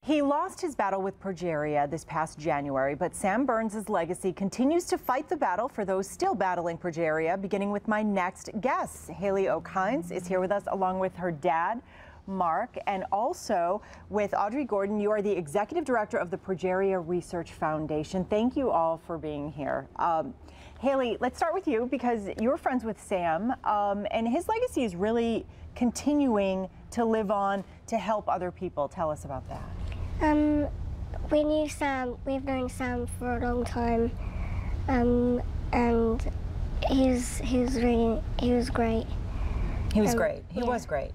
He lost his battle with progeria this past January, but Sam Berns' legacy continues to fight the battle for those still battling progeria, beginning with my next guest. Haley O'Kines is here with us along with her dad, Mark, and also with Audrey Gordon. You are the executive director of the Progeria Research Foundation. Thank you all for being here. Haley, let's start with you because you're friends with Sam, and his legacy is really continuing to live on to help other people. Tell us about that. We knew Sam, we've known Sam for a long time, and he was great. He was great. He was great.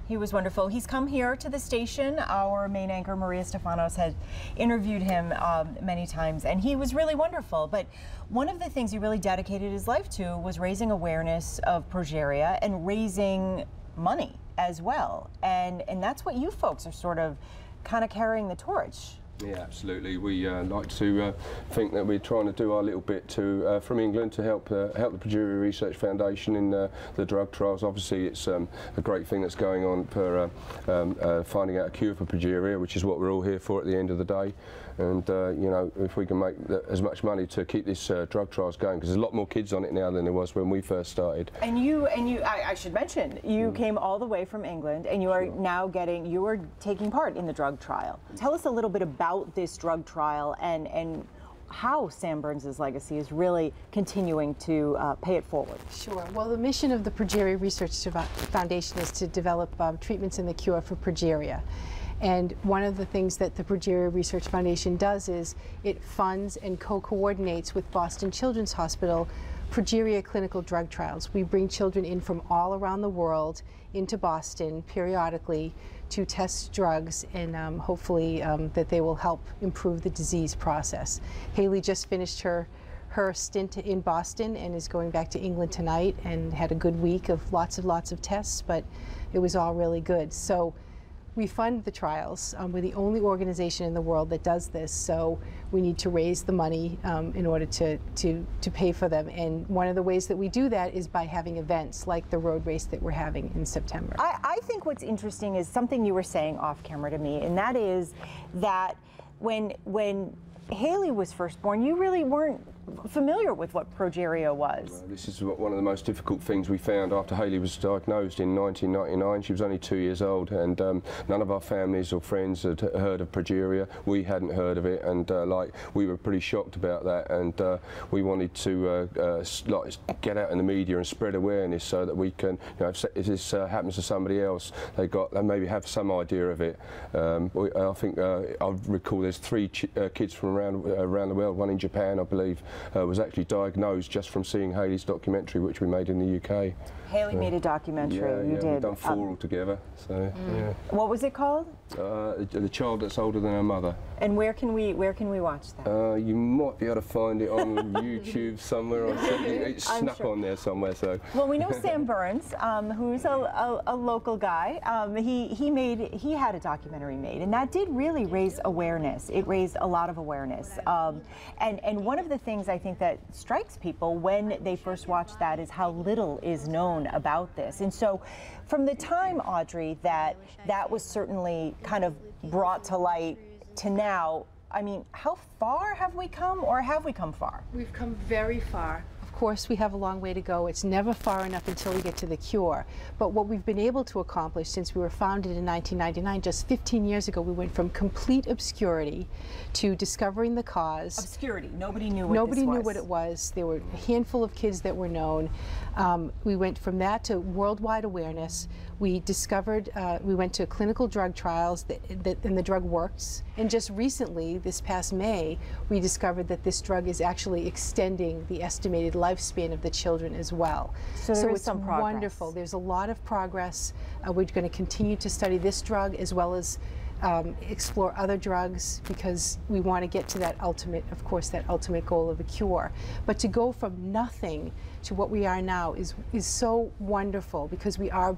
He was wonderful. He's come here to the station. Our main anchor, Maria Stefanos, had interviewed him many times, and he was really wonderful. But one of the things he really dedicated his life to was raising awareness of progeria and raising money as well. And that's what you folks are sort of kind of carrying the torch. Yeah, absolutely. We like to think that we're trying to do our little bit to from England to help the Progeria Research Foundation in the drug trials. Obviously, it's a great thing that's going on for finding out a cure for progeria, which is what we're all here for at the end of the day. And you know, if we can make as much money to keep this drug trials going, because there's a lot more kids on it now than there was when we first started. And I should mention, you came all the way from England, and you are now taking part in the drug trial. Tell us a little bit about this drug trial and how Sam Berns' legacy is really continuing to pay it forward. Sure. Well, the mission of the Progeria Research Foundation is to develop treatments and the cure for progeria. And one of the things that the Progeria Research Foundation does is it funds and co-coordinates with Boston Children's Hospital progeria clinical drug trials. We bring children in from all around the world into Boston periodically to test drugs, and hopefully that they will help improve the disease process. Haley just finished her stint in Boston and is going back to England tonight and had a good week of lots of tests, but it was all really good. So we fund the trials. We're the only organization in the world that does this, so we need to raise the money in order to pay for them. And one of the ways that we do that is by having events like the road race that we're having in September. I think what's interesting is something you were saying off camera to me, and that is that when Haley was first born, you really weren't familiar with what progeria was. This is one of the most difficult things we found after Haley was diagnosed in 1999. She was only 2 years old, and none of our families or friends had heard of progeria. We hadn't heard of it, and we were pretty shocked about that, and we wanted to get out in the media and spread awareness so that we can, you know, if this happens to somebody else, they maybe have some idea of it. I think I recall there's 3 kids from around the world, one in Japan, I believe, was actually diagnosed just from seeing Haley's documentary, which we made in the UK. Haley made a documentary. You did. We've done 4 altogether. So yeah. What was it called? The Child That's Older Than Her Mother. And where can we watch that? You might be able to find it on YouTube somewhere. Or it's snuck on there somewhere. So. Well, we know Sam Berns, who's a local guy. He had a documentary made, and that did really raise awareness. It raised a lot of awareness. And one of the things I think that strikes people when they first watch that is how little is known about this. And so from the time, Audrey, that was certainly kind of brought to light to now, I mean, how far have we come, or have we come far? We've come very far. Of course, we have a long way to go. It's never far enough until we get to the cure. But what we've been able to accomplish since we were founded in 1999, just 15 years ago, we went from complete obscurity to discovering the cause. Obscurity. Nobody knew what Nobody knew what it was. There were a handful of kids that were known. We went from that to worldwide awareness. We discovered, we went to clinical drug trials, and the drug works. And just recently, this past May, we discovered that this drug is actually extending the estimated lifespan of the children as well. So it's some progress. Wonderful. There's a lot of progress. We're going to continue to study this drug as well as explore other drugs, because we want to get to that ultimate, of course, that ultimate goal of a cure. But to go from nothing to what we are now is so wonderful, because we are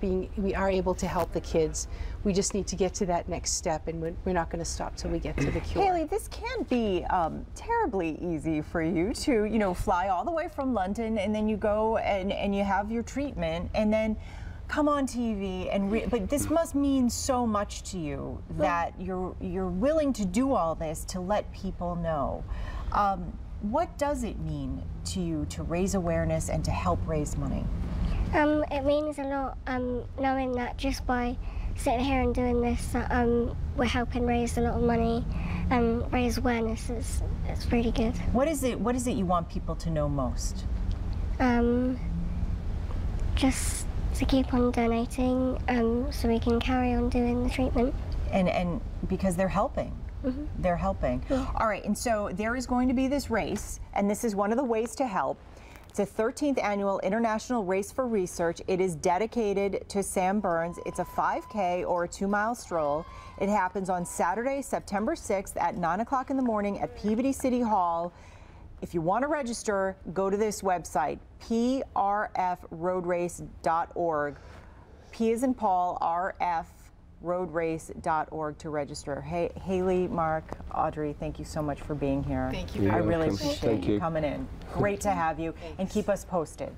able to help the kids. We just need to get to that next step, and we're not going to stop till we get to the cure. Haley, this can't be terribly easy for you to, you know, fly all the way from London, and then you go and you have your treatment, and then come on TV and but this must mean so much to you that you're willing to do all this to let people know. What does it mean to you to raise awareness and to help raise money? It means a lot knowing that just by sitting here and doing this, we're helping raise a lot of money and raise awareness. It's really good. What is it you want people to know most? Just to keep on donating so we can carry on doing the treatment. And because they're helping. Mm-hmm. They're helping. Yeah. All right, and so there is going to be this race, and this is one of the ways to help. It's a 13th annual International Race for Research. It is dedicated to Sam Berns. It's a 5K or a 2-mile stroll. It happens on Saturday, September 6th at 9 o'clock in the morning at Peabody City Hall. If you want to register, go to this website, prfroadrace.org. P as in Paul, RF. roadrace.org to register. Hey, Haley, Mark, Audrey, thank you so much for being here. Thank you. I really welcome. appreciate Thank you you. coming in. Great to have you, and keep us posted.